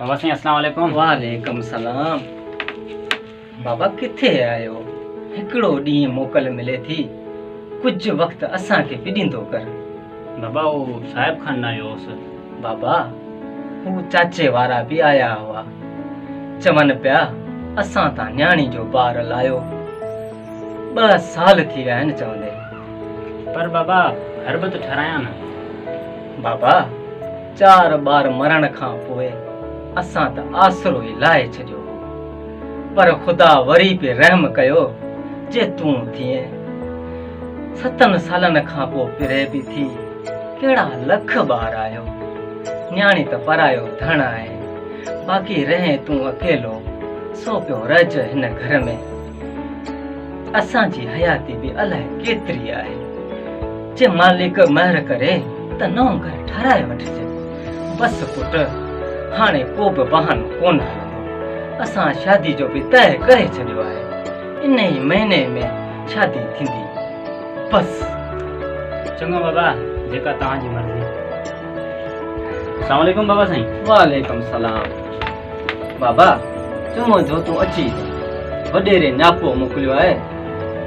बाबा साईं अस्सलाम वालेकुम। वालेकुम सलाम। बाबा किथे आयो? हिकिड़ो ॾींहुं मोकल मिले थी, कुछ वक्त असां खे पिॾींदो कर। बाबा वो साहिब खान आयो हुअसि। बाबा हू चाचे वारा भी आया हुआ, चवनि पिया असां तां न्याणी जो ॿार लायो। 2 साल थी विया आहिनि चवंदे। पर बाबा घर बि त ठहिराया न। बाबा 4 ॿार मरण खां पोइ असां त आसरो ई लाहे छॾियो, पर ख़ुदा वरी बि रहम कयो जे तूं थिए। 7 सालनि खां पोइ पिरे बि थी, कहिड़ा लख ॿार आयो। न्याणी त परायो धण आहे, बाक़ी रहे तूं अकेलो, सो पियो रज हिन घर में। असांजी हयाती बि अलाए केतिरी आहे। जे मालिक महर करे त नओं घर ठाराए वठिजे। बस पुट, हाणे को बि बहानो कोन हलंदो। असां शादी जो बि तय करे छॾियो आहे। इन ई महीने में शादी थींदी। बस चङो बाबा, जेका तव्हांजी मर्ज़ी। अस्सलाम वालेकुम बाबा साईं। वालेकुम सलाम। बाबा चङो जो तूं अची वॾेरे न्यापो मोकिलियो आहे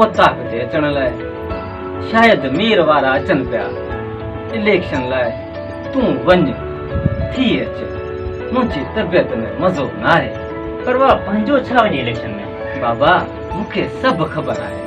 ओताक जे अचण लाइ। शायदि मीर वारा अचनि पिया इलेक्शन लाइ। तूं वञ थी अच, मुंहिंजी तबियत में मज़ो न आहे। पर वाह पंहिंजो छा वञे इलेक्शन में? बाबा मूंखे सभु ख़बर आहे।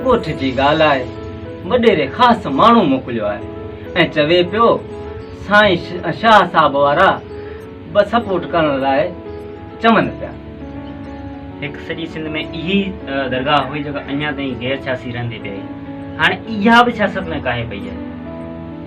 ॻोठ जी ॻाल्हि आहे, वॾेरे ख़ासि माण्हू मोकिलियो आहे ऐं चवे पियो साईं शाह साहब वारा ब सपोर्ट करण लाइ चवनि पिया। हिकु सॼी सिंध में इही दरगाह हुई जेका अञा ताईं गैर सियासी रहंदी पई। हाणे इहा बि सियासत में काहे पई आहे।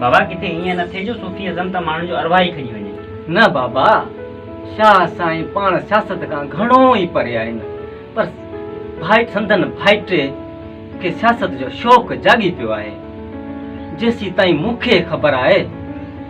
बाबा किथे ईअं न थिए जो सूफ़ी अज़म त माण्हुनि जो अरवाह ई खणी वञे। न बाबा, शाह साईं पाण सियासत खां घणो ई परे आहिनि, पर संदन भाइटे खे सियासत जो शौक़ु जागी पियो आहे। जेसी ताईं मूंखे ख़बर आहे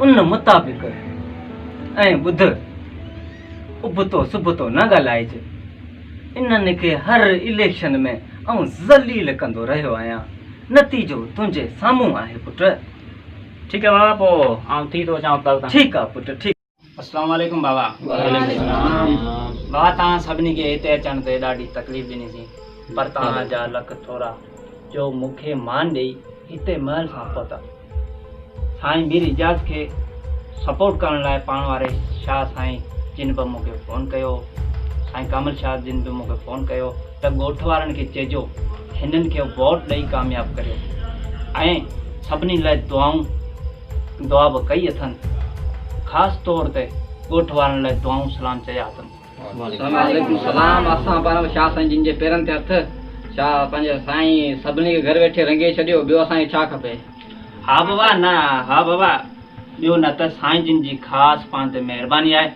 उन मुताबिक़। ऐं ॿुध, उबतो सुबतो न ॻाल्हाइजे। इन्हनि खे हर इलेक्शन में आऊं ज़लील कंदो रहियो आहियां। नतीजो तुंहिंजे साम्हूं आहे पुट। ठीकु आहे बाबा, पोइ आउं थी थो अचां कल तां। ठीकु आहे पुट, ठीकु। अस्सलाम वालेकुम बाबा। बाबा तव्हां सभिनी खे हिते अचण ते ॾाढी तकलीफ़ ॾिनीसीं, पर तव्हांजा लख थोरा जो मूंखे मान ॾेई हिते महल सां पहुता। साईं मीर इजाज़ खे सपोर्ट करण लाइ पाण वारे शाह साईं जिन बि मूंखे फ़ोन कयो, साईं कामिल शाह जिन बि मूंखे फ़ोन कयो त ॻोठ वारनि खे चइजो हिननि खे वोट ॾेई कामयाबु करियो। ऐं सभिनी लाइ दुआ बि कई अथनि। ख़ासि तौर ते ॻोठ वारनि लाइ दुआऊं सलाम चया अथनि। वालेकुम सलाम। असां पाण शाह साईं जिन जे पेरनि ते हथ। शाह पंहिंजे साईं सभिनी खे घर वेठे रंगे छॾियो, ॿियो असांखे छा खपे? हा बाबा न, हा बाबा ॿियो न त साईं जिन जी ख़ासि पाण ते महिरबानी आहे,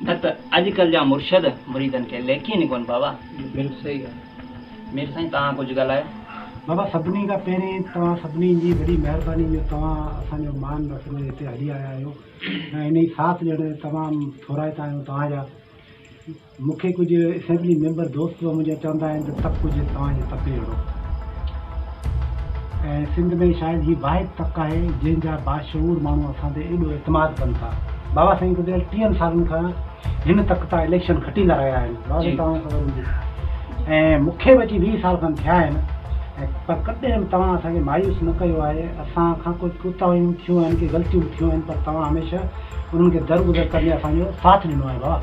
न त अॼुकल्ह जा मुर्शद मुरीदनि खे लेखी न कोन। बाबा बिल्कुलु सही ॻाल्हि। मीर साईं तव्हां कुझु ॻाल्हायो। बाबा सभिनी खां पहिरीं तव्हां सभिनी जी वॾी महिरबानी जो तव्हां असांजो मान रखंदे हिते हली आया आहियो ऐं इन जी साथ ॾियण तमामु थोराइता आहियूं तव्हांजा। मूंखे कुझु असेंबली मेंबर दोस्त मुंहिंजा चवंदा आहिनि त तक कुझु तव्हांजे तक अहिड़ो। ऐं सिंध में शायदि हीअ वाहिद तक आहे जंहिंजा बाशऊर माण्हू असां ते एॾो एतमाद कनि था। बाबा साईं गुज़िरियल 30 सालनि खां हिन तक तां इलेक्शन खटींदा रहिया आहिनि। बाबा तव्हांखे ख़बर हूंदी। ऐं मूंखे बि अची 20 साल खनि थिया आहिनि, पर कॾहिं बि तव्हां असांखे मायूस न कयो आहे। असां खां कुझु कुताहियूं थियूं आहिनि की ग़लतियूं थियूं आहिनि, पर तव्हां हमेशह उन्हनि खे दरगुज़र करे असांजो साथ ॾिनो आहे बाबा।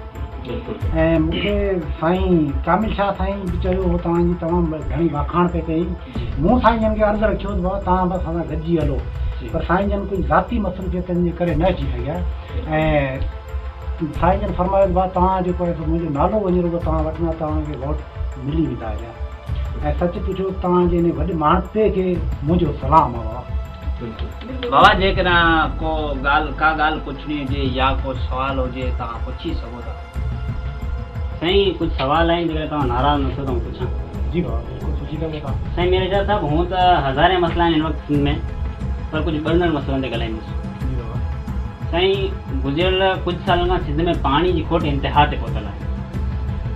ऐं मूंखे साईं कामिल शाह साईं बि चयो हो तव्हांजी तमामु घणी वाखाण पे कई। मूं साईं जन खे अर्ज़ु रखियो बाबा तव्हां बसि असां गॾिजी हलो, पर साईं जन कुझु ज़ाती मसइलनि जे करे न अची सघिया। ऐं साईं जन फरमायो बाबा तव्हां जेको आहे मुंहिंजो नालो वञी रुगो तव्हां वटि न तव्हांखे वोट मिली वेंदा हुया। ऐं सच पुछो तव्हांजे इन वॾे माण्हू खे मुंहिंजो सलाम आहे बाबा। बाबा जेकॾहिं को ॻाल्हि पुछणी हुजे या को सुवाल हुजे तव्हां पुछी सघो था। साईं कुझु सुवाल आहिनि जेकॾहिं तव्हां नाराज़ न थियो त पुछां? जी बाबा बिल्कुलु सुठी लॻे था। साईं मेरे इजाज़ साहब हूअं त हज़ारे मसइला आहिनि हिन वक़्तु सिंध में, पर कुझु ॿिड़ंदड़ मसइलनि ते ॻाल्हाईंदुसि। जी बाबा। साईं गुज़िरियल कुझु सालनि खां सिंध में पाणी जी खोट इंतिहा ते पहुतल आहे।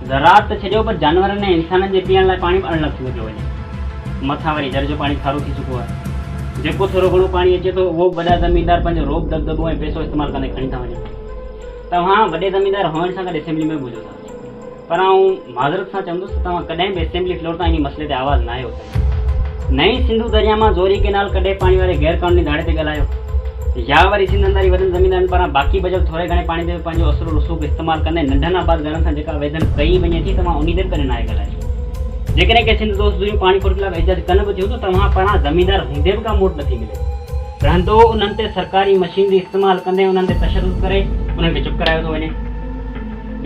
ज़रात त छॾियो, पर जानवरनि ऐं इंसाननि जे पीअण लाइ पाणी अण न थींदो पियो वञे। मथां वरी झर जो पाणी खारो थी चुको आहे। जेको थोरो घणो पाणी अचे थो उहो वॾा ज़मीनदार पंहिंजो रोब दबदबो ऐं पैसो इस्तेमालु कंदे खणी था वञनि। तव्हां वॾे ज़मीनदार हुअण सां गॾु असेंबली में ॿुधो था पर आउं माज़रत सां चवंदुसि त तव्हां कॾहिं बि असेंबली फ्लोर तां इन मसइले ते आवाज़ न आयो नई सिंधु दरिया मां ज़ोरी केनाल कॾहिं पाणी वारे गैर क़ानूनी धाड़े ते ॻाल्हायो या वरी सिंधंदारी वॾनि ज़मीनदारनि पारां बाक़ी बचियल थोरे घणे पाणी ते पंहिंजो असुर रसूख़ इस्तेमालु कंदे नंढनि आबाद घरनि सां जेका वेदन कई वञे थी तव्हां उन ते कॾहिं न आहे ॻाल्हायो जेकॾहिं के सिंध दोस्त पाणी पूरे लाइ इजाज़त कन बि थियो त तव्हां पारां ज़मीनदार हूंदे बि का मोट नथी मिले रहंदो उन्हनि ते सरकारी मशीनरी इस्तेमालु कंदे उन्हनि ते तशदुद करे उन्हनि खे चुप करायो थो वञे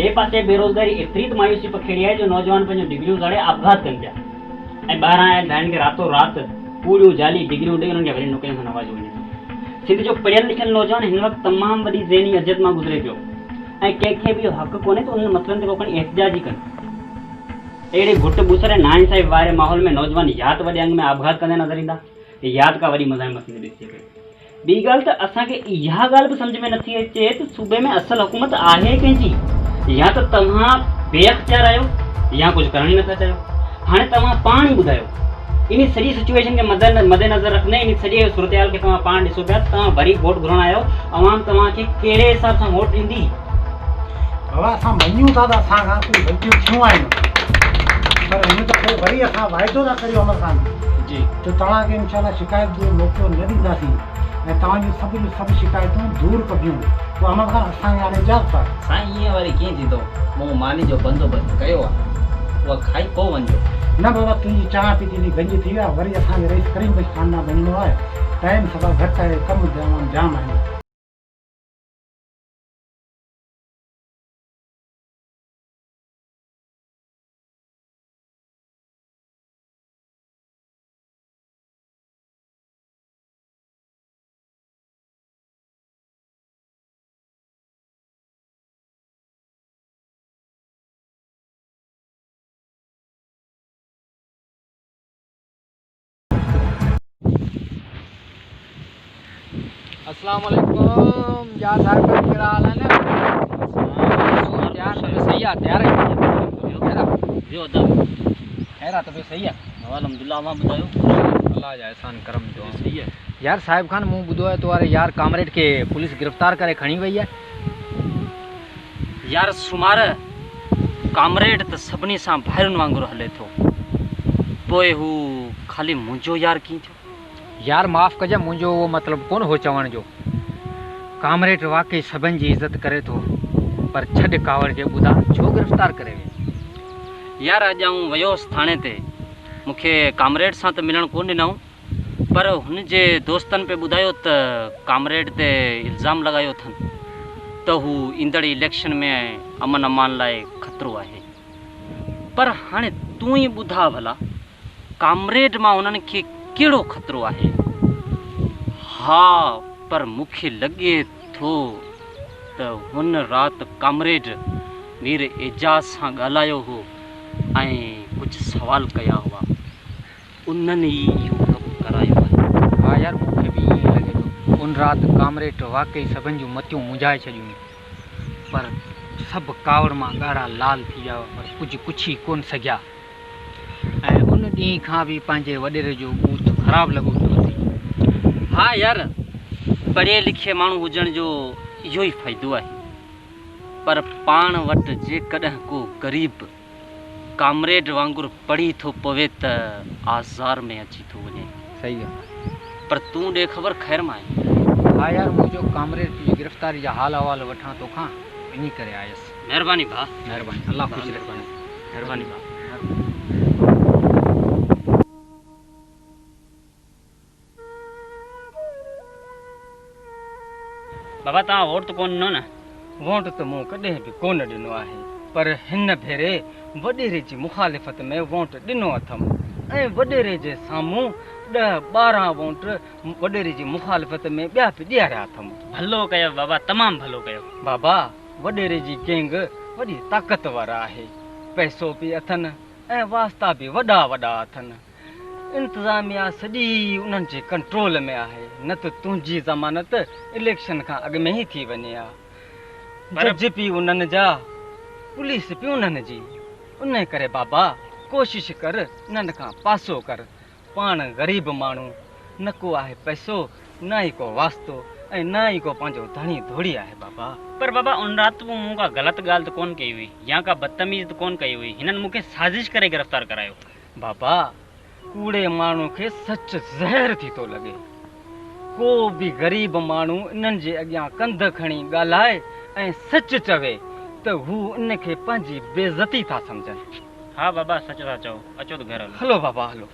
ॿिए पासे बेरोज़गारी एतिरी त मायूसी पखेड़ी आहे जो नौजवान पंहिंजूं डिग्रियूं ज़ाड़े आपघात कनि पिया ऐं ॿाहिरां आयल धाइनि खे रातो राति पूरियूं जाली डिग्रियूं ॾेई उन्हनि खे वरी नौकरियुनि सां नवाज़ियो वञे सिंध जो पढ़ियल लिखियल नौजवान हिन वक़्तु तमामु वॾी ज़हनी अज़ियत मां गुज़रे पियो ऐं कंहिंखे बि हक़ कोन्हे त उन्हनि मसइलनि ते को खणी एहतिजाज ई कनि अहिड़े घुट बूसर ऐं नाइंसाफ़ी वारे माहौल में नौजवान या त वॾे अंग में आपघात कंदे नज़र ईंदा या त का वॾी मज़ाहिमत थींदी ॾिसी पई ॿी ॻाल्हि त असांखे इहा ॻाल्हि बि सम्झ में नथी अचे त सूबे में असल हुकूमत आहे कंहिंजी या त तव्हां बेअख्तियार आहियो या कुझु करण ई नथा चाहियो हाणे तव्हां पाण ई ॿुधायो इन सॼी सिचुएशन खे मद्देनज़र रखंदे इन सॼे सूरत-हाल खे तव्हां पाण ॾिसो पिया तव्हां वरी वोट घुरण आहियो अवाम तव्हांखे कहिड़े हिसाब सां वोट ॾींदी बाबा असां मञूं था त असां खां कुझु ग़लतियूं थियूं आहिनि पर हिन दफ़े वरी असां वाइदो था करियूं अमर खान जी त तव्हांखे इनशाला शिकायत जो मौक़ो न ॾींदासीं ऐं तव्हांजूं सभु शिकायतूं दूरि कबियूं पोइ अमर खान असांखे हाणे इजाज़त आहे साईं ईअं वरी कीअं थींदो मूं मानी जो बंदोबस्तु कयो आहे उहा खाई पोइ वञिजो न बाबा तुंहिंजी चांहि पीती थी गंज थी विया वरी असांखे रईस करीम भाई खाना वञिणो आहे टाइम सभा घटि आहे कमु जाम आहिनि अस्सलाम वालेकुम यार साहब का क्या हाल है ना यार तो सही है तैयार है जो दब खैर तो सही है अल्हम्दुलिल्लाह मां ॿुधायो अल्लाह जा एहसान करम जो सही है यार साहिब खान मूं ॿुधो आहे तुम्हारे यार कामरेड खे पुलिस गिरफ़्तार करे खणी वई आहे यार सुमार कामरेड त सभिनी सां भाइरुनि वांगुरु हले थो पोइ हू ख़ाली मुंहिंजो यार कीअं थियो यार माफ़ कजे मुंहिंजो उहो मतिलबु कोन हो चवण जो कामरेड वाकई सभिनि जी इज़त करे थो पर छॾ कावड़ खे ॿुधा छो गिरफ़्तार करे वई यार अॼु आऊं वियोसि थाणे ते मूंखे कामरेड सां त मिलणु कोन ॾिनऊं पर हुन जे दोस्तनि पे ॿुधायो त कामरेड ते इल्ज़ाम लॻायो अथनि त हू ईंदड़ इलेक्शन में अमन अमान लाइ ख़तरो आहे पर हाणे तूं ई ॿुधा भला कामरेड मां उन्हनि खे कहिड़ो ख़तरो आहे हा पर मूंखे लॻे थो त हुन राति कामरेड मीर एजाज़ सां ॻाल्हायो हो ऐं कुझु सवाल कया हुआ उन्हनि ई इहो कमु करायो आहे हा यार मूंखे बि ईअं लॻे थो उन राति कामरेड वाकई सभिनि जूं मतियूं मुंझाए छॾियूं पर सभु कावड़ मां ॻाढ़ा लाल थी विया पर कुझु ई कोन सघिया ऐं उन ॾींहं खां बि पंहिंजे वॾेरे जो बूथ ख़राबु लॻो पियो थिए हा यार पढ़े लिखे माण्हू हुजण जो इहो ई फ़ाइदो आहे पर पाण वटि जेकॾहिं को ग़रीब कामरेड वांगुरु पढ़ी थो पवे त आज़ार में अची थो वञे सही आहे पर तूं ॾे ख़बर ख़ैर मां आहे हा यार मुंहिंजो कामरेड जी गिरफ़्तारी जा हाल अहवाल वठां तोखां इन करे आयुसि महिरबानी भाउ महिरबानी अल्लाह ख़ुशि रखे महिरबानी भाउ बाबा तव्हां वोट त कोन ॾिनो न वोट त मूं कॾहिं बि कोन ॾिनो आहे पर हिन भेरे वॾेरे जी मुखालिफ़त में वोट ॾिनो अथमि ऐं वॾेरे जे साम्हूं 10-12 वोट वॾेरे जी मुखालिफ़त में ॿिया बि ॾियारिया अथमि भलो कयो बाबा तमामु भलो कयो बाबा वॾेरे जी गैंग वॾी ताक़तवर आहे पैसो बि अथनि ऐं वास्ता बि वॾा अथनि इंतिज़ामिया सॼी उन्हनि जे कंट्रोल में आहे न त तुंहिंजी ज़मानत इलेक्शन खां अॻु में ई थी वञे आहे जज बि उन्हनि जा पुलिस बि उन्हनि जी उन करे बाबा कोशिशि कर उन्हनि खां पासो कर पाण ग़रीब माण्हू न को आहे पैसो न ई को वास्तो ऐं न ई को पंहिंजो धणी धोड़ी आहे बाबा। पर बाबा उन रात तूं मूं का ग़लत ॻाल्हि त कोन कई हुई या का बदतमीज़ त कोन कई हुई, हिननि मूंखे साज़िश करे गिरफ़्तार करायो। बाबा कूड़े माण्हू खे सच ज़हर थी थो लॻे। को बि ग़रीब माण्हू इन्हनि जे अॻियां कंध खणी ॻाल्हाए ऐं सच चवे त हू इन खे पंहिंजी बेइज़ती था सम्झनि। हा बाबा सच था चओ, अचो त घर हलो। हलो बाबा हलो।